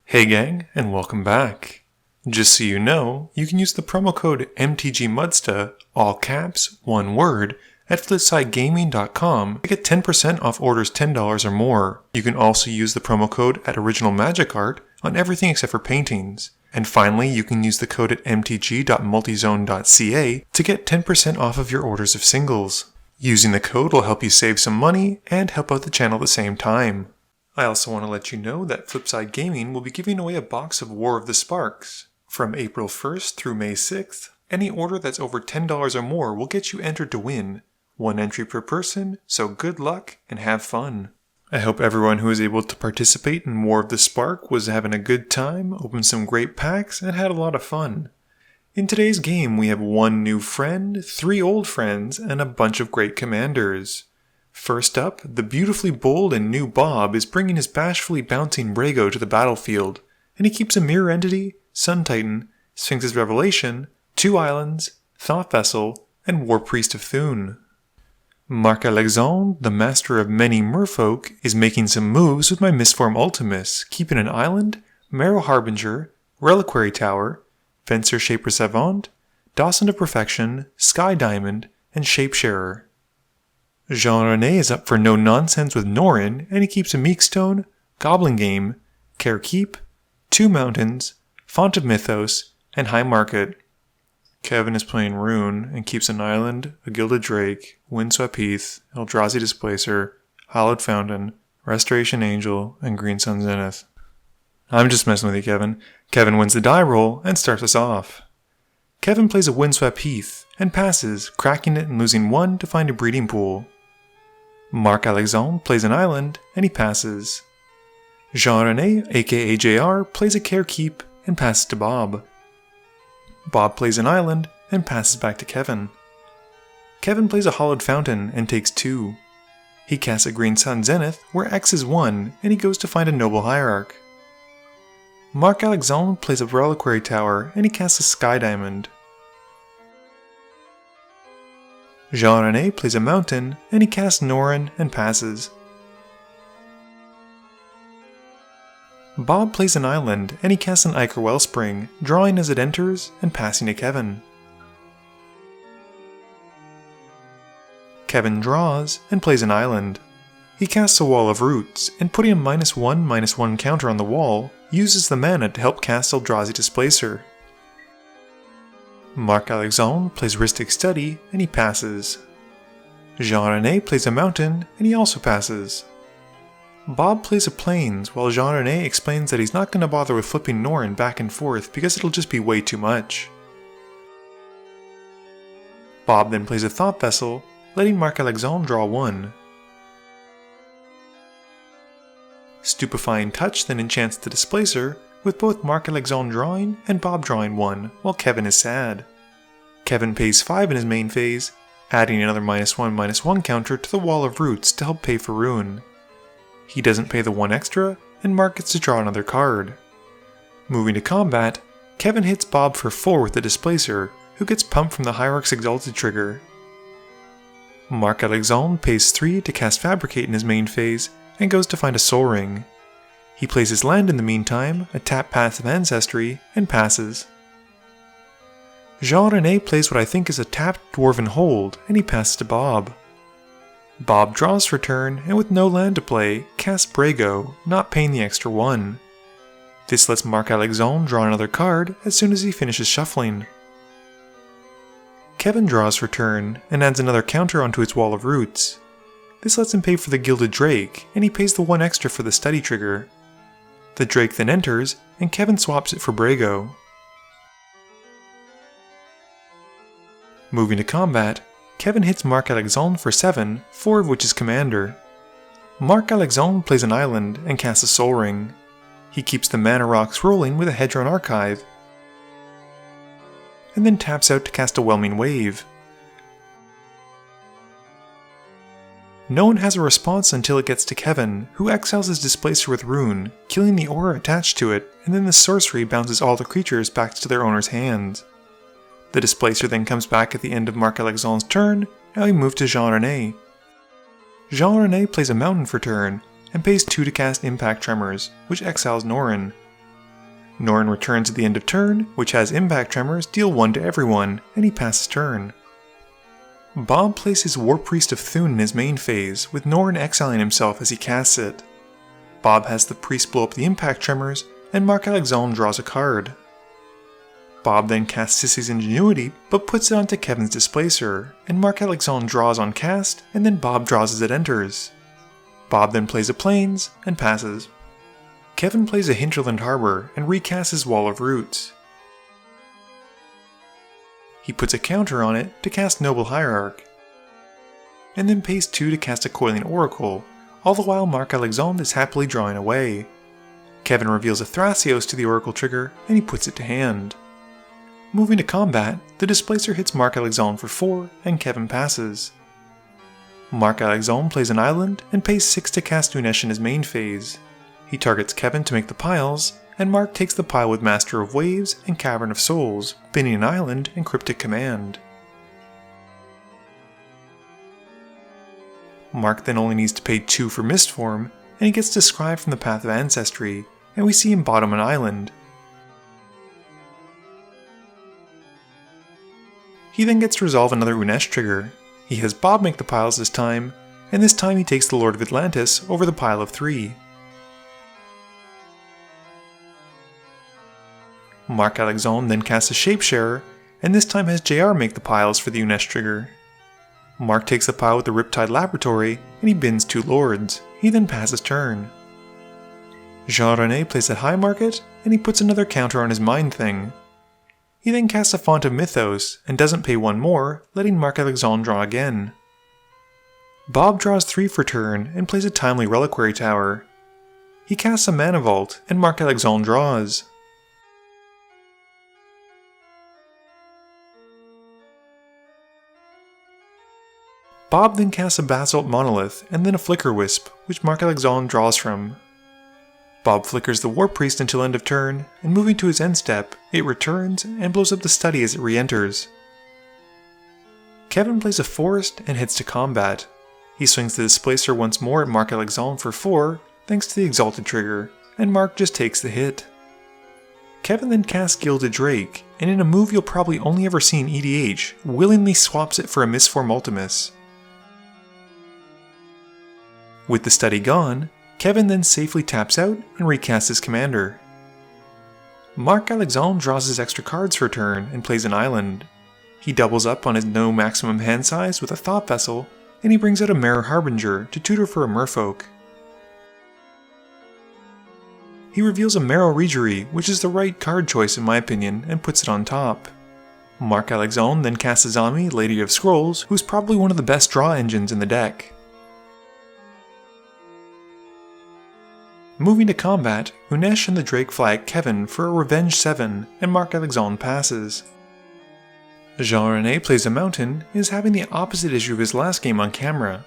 Hey gang, and welcome back. Just so you know, you can use the promo code MTGMudsta, all caps, one word, at flipsidegaming.com to get 10% off orders $10 or more. You can also use the promo code at Original Magic Art on everything except for paintings. And finally, you can use the code at mtg.multizone.ca to get 10% off of your orders of singles. Using the code will help you save some money and help out the channel at the same time. I also want to let you know that Flipside Gaming will be giving away a box of War of the Sparks. From April 1st through May 6th, any order that's over $10 or more will get you entered to win. One entry per person, so good luck and have fun. I hope everyone who was able to participate in War of the Spark was having a good time, opened some great packs, and had a lot of fun. In today's game we have one new friend, 3 old friends, and a bunch of great commanders. First up, the beautifully bold and new Bob is bringing his bashfully bouncing Brago to the battlefield, and he keeps a Mirror Entity, Sun Titan, Sphinx's Revelation, 2 Islands, Thought Vessel, and War Priest of Thune. Marc-Alexandre, the master of many merfolk, is making some moves with my Mistform Ultimus, keeping an Island, Marrow Harbinger, Reliquary Tower, Fencer Shaper Savant, Dawson of Perfection, Sky Diamond, and Shapesharer. Jean-René is up for no nonsense with Norin, and he keeps a Meekstone, Goblin Game, Care Keep, 2 Mountains, Font of Mythos, and High Market. Kevin is playing Roon and keeps an Island, a Gilded Drake, Windswept Heath, Eldrazi Displacer, Hallowed Fountain, Restoration Angel, and Green Sun Zenith. I'm just messing with you, Kevin. Kevin wins the die roll and starts us off. Kevin plays a Windswept Heath and passes, cracking it and losing 1 to find a breeding pool. Marc-Alexandre plays an Island, and he passes. Jean-René, aka JR, plays a Care Keep and passes to Bob. Bob plays an Island and passes back to Kevin. Kevin plays a Hallowed Fountain and takes 2. He casts a Green Sun Zenith, where X is 1, and he goes to find a Noble Hierarch. Marc-Alexandre plays a Reliquary Tower, and he casts a Sky Diamond. Jean-René plays a Mountain, and he casts Norin and passes. Bob plays an Island, and he casts an Ichor Wellspring, drawing as it enters and passing to Kevin. Kevin draws and plays an Island. He casts a Wall of Roots, and putting a -1/-1 counter on the wall, uses the mana to help cast Eldrazi Displacer. Marc-Alexandre plays Rhystic Study, and he passes. Jean-René plays a Mountain, and he also passes. Bob plays a Plains, while Jean-René explains that he's not going to bother with flipping Norin back and forth because it'll just be way too much. Bob then plays a Thought Vessel, letting Marc-Alexandre draw 1. Stupefying Touch then enchants the Displacer, with both Marc-Alexandre drawing and Bob drawing 1, while Kevin is sad. Kevin pays 5 in his main phase, adding another -1/-1 counter to the Wall of Roots to help pay for Ruin. He doesn't pay the 1 extra, and Mark gets to draw another card. Moving to combat, Kevin hits Bob for 4 with the Displacer, who gets pumped from the Hierarch's Exalted trigger. Marc-Alexandre pays 3 to cast Fabricate in his main phase, and goes to find a Soul Ring. He plays his land in the meantime, a tap passive Ancestry, and passes. Jean-René plays what I think is a tapped Dwarven Hold, and he passes to Bob. Bob draws for turn, and with no land to play, casts Brago, not paying the extra 1. This lets Marc-Alexandre draw another card as soon as he finishes shuffling. Kevin draws for turn, and adds another counter onto his Wall of Roots. This lets him pay for the Gilded Drake, and he pays the 1 extra for the Study trigger. The Drake then enters, and Kevin swaps it for Brago. Moving to combat, Kevin hits Marc-Alexandre for 7, 4 of which is Commander. Marc-Alexandre plays an Island and casts a Soul Ring. He keeps the mana rocks rolling with a Hedron Archive, and then taps out to cast a Whelming Wave. No one has a response until it gets to Kevin, who exiles his Displacer with Ruin, killing the aura attached to it, and then the sorcery bounces all the creatures back to their owner's hands. The Displacer then comes back at the end of Marc-Alexandre's turn, and we move to Jean-René. Jean-René plays a Mountain for turn, and pays 2 to cast Impact Tremors, which exiles Norin. Norin returns at the end of turn, which has impact tremors deal 1 to everyone, and he passes turn. Bob places War Priest of Thune in his main phase, with Norin exiling himself as he casts it. Bob has the priest blow up the impact tremors, and Marc-Alexandre draws a card. Bob then casts Sissy's Ingenuity, but puts it onto Kevin's Displacer, and Marc-Alexandre draws on cast, and then Bob draws as it enters. Bob then plays a Plains, and passes. Kevin plays a Hinterland Harbor, and recasts his Wall of Roots. He puts a counter on it to cast Noble Hierarch, and then pays 2 to cast a Coiling Oracle, all the while Marc-Alexandre is happily drawing away. Kevin reveals a Thrasios to the Oracle trigger, and he puts it to hand. Moving to combat, the Displacer hits Marc-Alexandre for 4, and Kevin passes. Marc-Alexandre plays an island, and pays 6 to cast Unesh in his main phase. He targets Kevin to make the piles, and Mark takes the pile with Master of Waves and Cavern of Souls, binning an island and Cryptic Command. Mark then only needs to pay 2 for Mistform, and he gets Described from the Path of Ancestry, and we see him bottom an island. He then gets to resolve another Unesh trigger. He has Bob make the piles this time, and this time he takes the Lord of Atlantis over the pile of 3. Marc-Alexandre then casts a Shapesharer, and this time has JR make the piles for the Unesh trigger. Mark takes the pile with the Riptide Laboratory, and he bins 2 lords. He then passes turn. Jean-René plays at High Market, and he puts another counter on his Mind Thing. He then casts a Font of Mythos, and doesn't pay 1 more, letting Marc-Alexandre draw again. Bob draws 3 for turn, and plays a Timely Reliquary Tower. He casts a Mana Vault, and Marc-Alexandre draws. Bob then casts a Basalt Monolith, and then a Flicker Wisp, which Marc-Alexandre draws from. Bob flickers the War Priest until end of turn, and moving to his end step, it returns and blows up the study as it re-enters. Kevin plays a Forest and heads to combat. He swings the Displacer once more at Marc-Alexandre for 4, thanks to the Exalted trigger, and Mark just takes the hit. Kevin then casts Gilded Drake, and in a move you'll probably only ever see in EDH, willingly swaps it for a Mistform Ultimus. With the study gone, Kevin then safely taps out and recasts his commander. Marc-Alexandre draws his extra cards for a turn and plays an island. He doubles up on his no maximum hand size with a Thought Vessel, and he brings out a Mirror Harbinger to tutor for a Merfolk. He reveals a Marrow Regery, which is the right card choice in my opinion, and puts it on top. Marc-Alexandre then casts Azami, Lady of Scrolls, who's probably one of the best draw engines in the deck. Moving to combat, Unesh and the Drake fly at Kevin for a Revenge 7, and Marc-Alexandre passes. Jean-René plays a Mountain and is having the opposite issue of his last game on camera.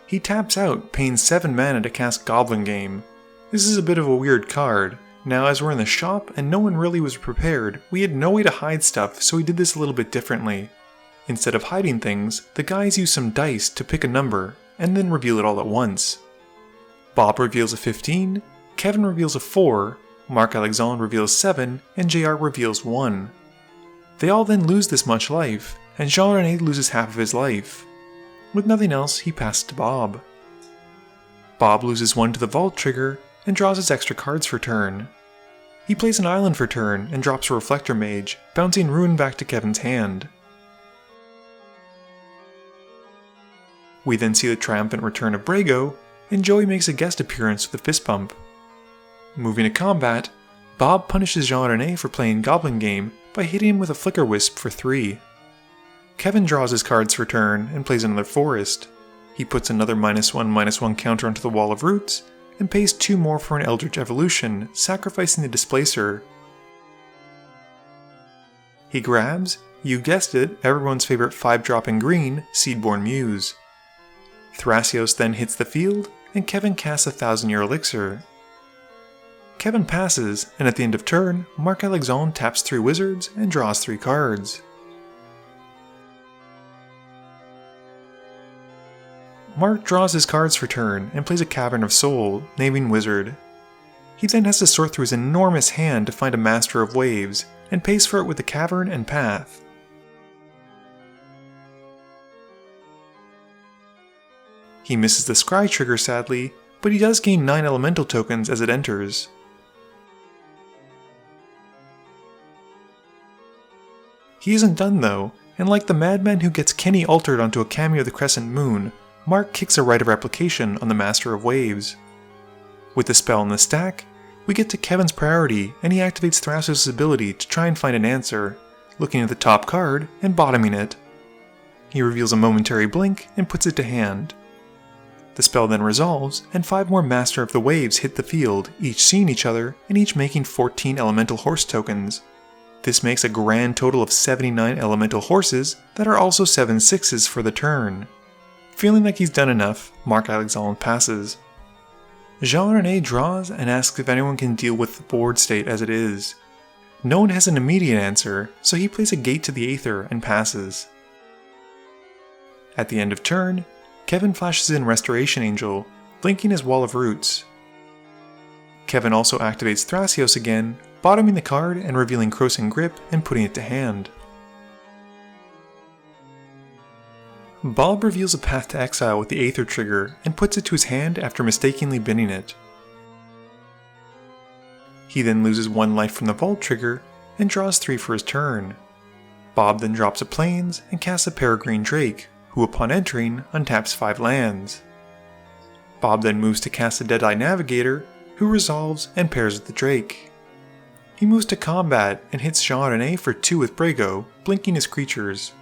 He taps out, paying 7 mana to cast Goblin Game. This is a bit of a weird card. Now as we're in the shop and no one really was prepared, we had no way to hide stuff, so we did this a little bit differently. Instead of hiding things, the guys use some dice to pick a number, and then reveal it all at once. Bob reveals a 15, Kevin reveals a 4, Marc-Alexandre reveals 7, and JR reveals 1. They all then lose this much life, and Jean-René loses half of his life. With nothing else, he passes to Bob. Bob loses 1 to the Vault trigger, and draws his extra cards for turn. He plays an island for turn, and drops a Reflector Mage, bouncing Ruin back to Kevin's hand. We then see the triumphant return of Brago, and Joey makes a guest appearance with a Fist Bump. Moving to combat, Bob punishes Jean-René for playing Goblin Game by hitting him with a Flicker Wisp for 3. Kevin draws his cards for turn and plays another Forest. He puts another -1/-1 counter onto the Wall of Roots, and pays 2 more for an Eldritch Evolution, sacrificing the Displacer. He grabs, you guessed it, everyone's favorite 5-drop in green, Seedborn Muse. Thrasios then hits the field, and Kevin casts a 1000-year elixir. Kevin passes, and at the end of turn, Marc-Alexandre taps 3 wizards and draws 3 cards. Mark draws his cards for turn and plays a Cavern of Soul, naming Wizard. He then has to sort through his enormous hand to find a Master of Waves, and pays for it with the Cavern and Path. He misses the Scry trigger sadly, but he does gain 9 elemental tokens as it enters. He isn't done though, and like the madman who gets Kenny altered onto a cameo of the Crescent Moon, Mark kicks a Rite of Replication on the Master of Waves. With the spell in the stack, we get to Kevin's priority and he activates Thrasios' ability to try and find an answer, looking at the top card and bottoming it. He reveals a momentary blink and puts it to hand. The spell then resolves, and 5 more Master of the Waves hit the field, each seeing each other, and each making 14 Elemental Horse tokens. This makes a grand total of 79 Elemental Horses that are also 7 6s for the turn. Feeling like he's done enough, Marc-Alexandre passes. Jean-René draws and asks if anyone can deal with the board state as it is. No one has an immediate answer, so he plays a Gate to the Aether and passes. At the end of turn, Kevin flashes in Restoration Angel, blinking his Wall of Roots. Kevin also activates Thrasios again, bottoming the card and revealing Crossing Grip and putting it to hand. Bob reveals a Path to Exile with the Aether trigger and puts it to his hand after mistakenly binning it. He then loses 1 life from the Vault trigger and draws 3 for his turn. Bob then drops a Plains and casts a Peregrine Drake, who upon entering untaps 5 lands. Bob then moves to cast a Deadeye Navigator, who resolves and pairs with the Drake. He moves to combat and hits Jean-René for 2 with Brago, blinking his creatures.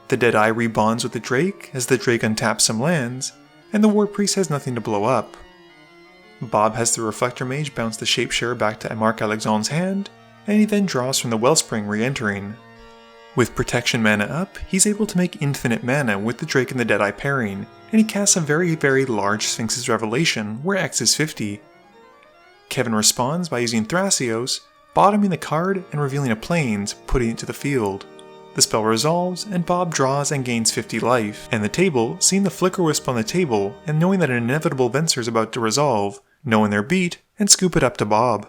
The Deadeye rebonds with the Drake as the Drake untaps some lands, and the War Priest has nothing to blow up. Bob has the Reflector Mage bounce the Shapeshare back to Marc-Alexandre's hand, and he then draws from the Wellspring re-entering. With Protection mana up, he's able to make infinite mana with the Drake and the Deadeye pairing, and he casts a very large Sphinx's Revelation where X is 50. Kevin responds by using Thrasios, bottoming the card and revealing a Plains, putting it to the field. The spell resolves, and Bob draws and gains 50 life, and the table, seeing the Flicker Wisp on the table, and knowing that an inevitable Venser is about to resolve, knowing their beat, and scoop it up to Bob.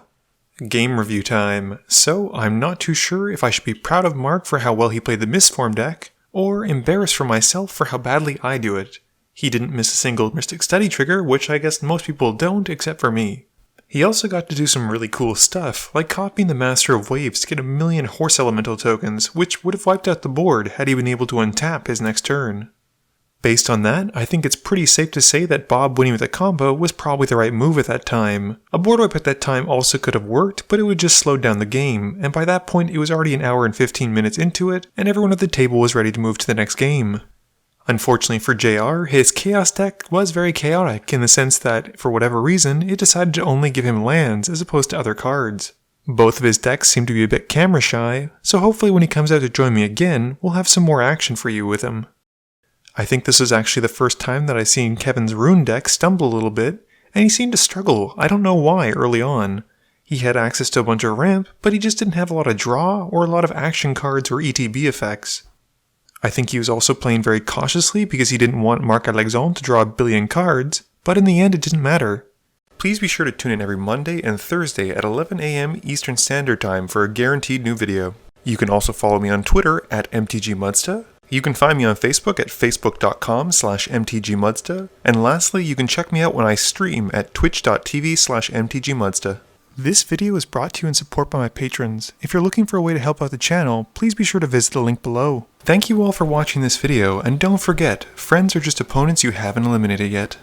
Game review time. So, I'm not too sure if I should be proud of Mark for how well he played the Mistform deck, or embarrassed for myself for how badly I do it. He didn't miss a single Mystic Study trigger, which I guess most people don't except for me. He also got to do some really cool stuff, like copying the Master of Waves to get 1,000,000 Horse Elemental tokens, which would have wiped out the board had he been able to untap his next turn. Based on that, I think it's pretty safe to say that Bob winning with a combo was probably the right move at that time. A board wipe at that time also could have worked, but it would just slow down the game, and by that point it was already 1 hour and 15 minutes into it, and everyone at the table was ready to move to the next game. Unfortunately for JR, his Chaos deck was very chaotic in the sense that, for whatever reason, it decided to only give him lands as opposed to other cards. Both of his decks seem to be a bit camera shy, so hopefully when he comes out to join me again, we'll have some more action for you with him. I think this was actually the first time that I've seen Kevin's Roon deck stumble a little bit, and he seemed to struggle, I don't know why, early on. He had access to a bunch of ramp, but he just didn't have a lot of draw or a lot of action cards or ETB effects. I think he was also playing very cautiously because he didn't want Marc-Alexandre to draw 1 billion cards, but in the end it didn't matter. Please be sure to tune in every Monday and Thursday at 11 AM Eastern Standard Time for a guaranteed new video. You can also follow me on Twitter at MTGMudsta. You can find me on Facebook at facebook.com/mtgmudsta. And lastly, you can check me out when I stream at twitch.tv/mtgmudsta. This video is brought to you in support by my patrons. If you're looking for a way to help out the channel, please be sure to visit the link below. Thank you all for watching this video, and don't forget, friends are just opponents you haven't eliminated yet.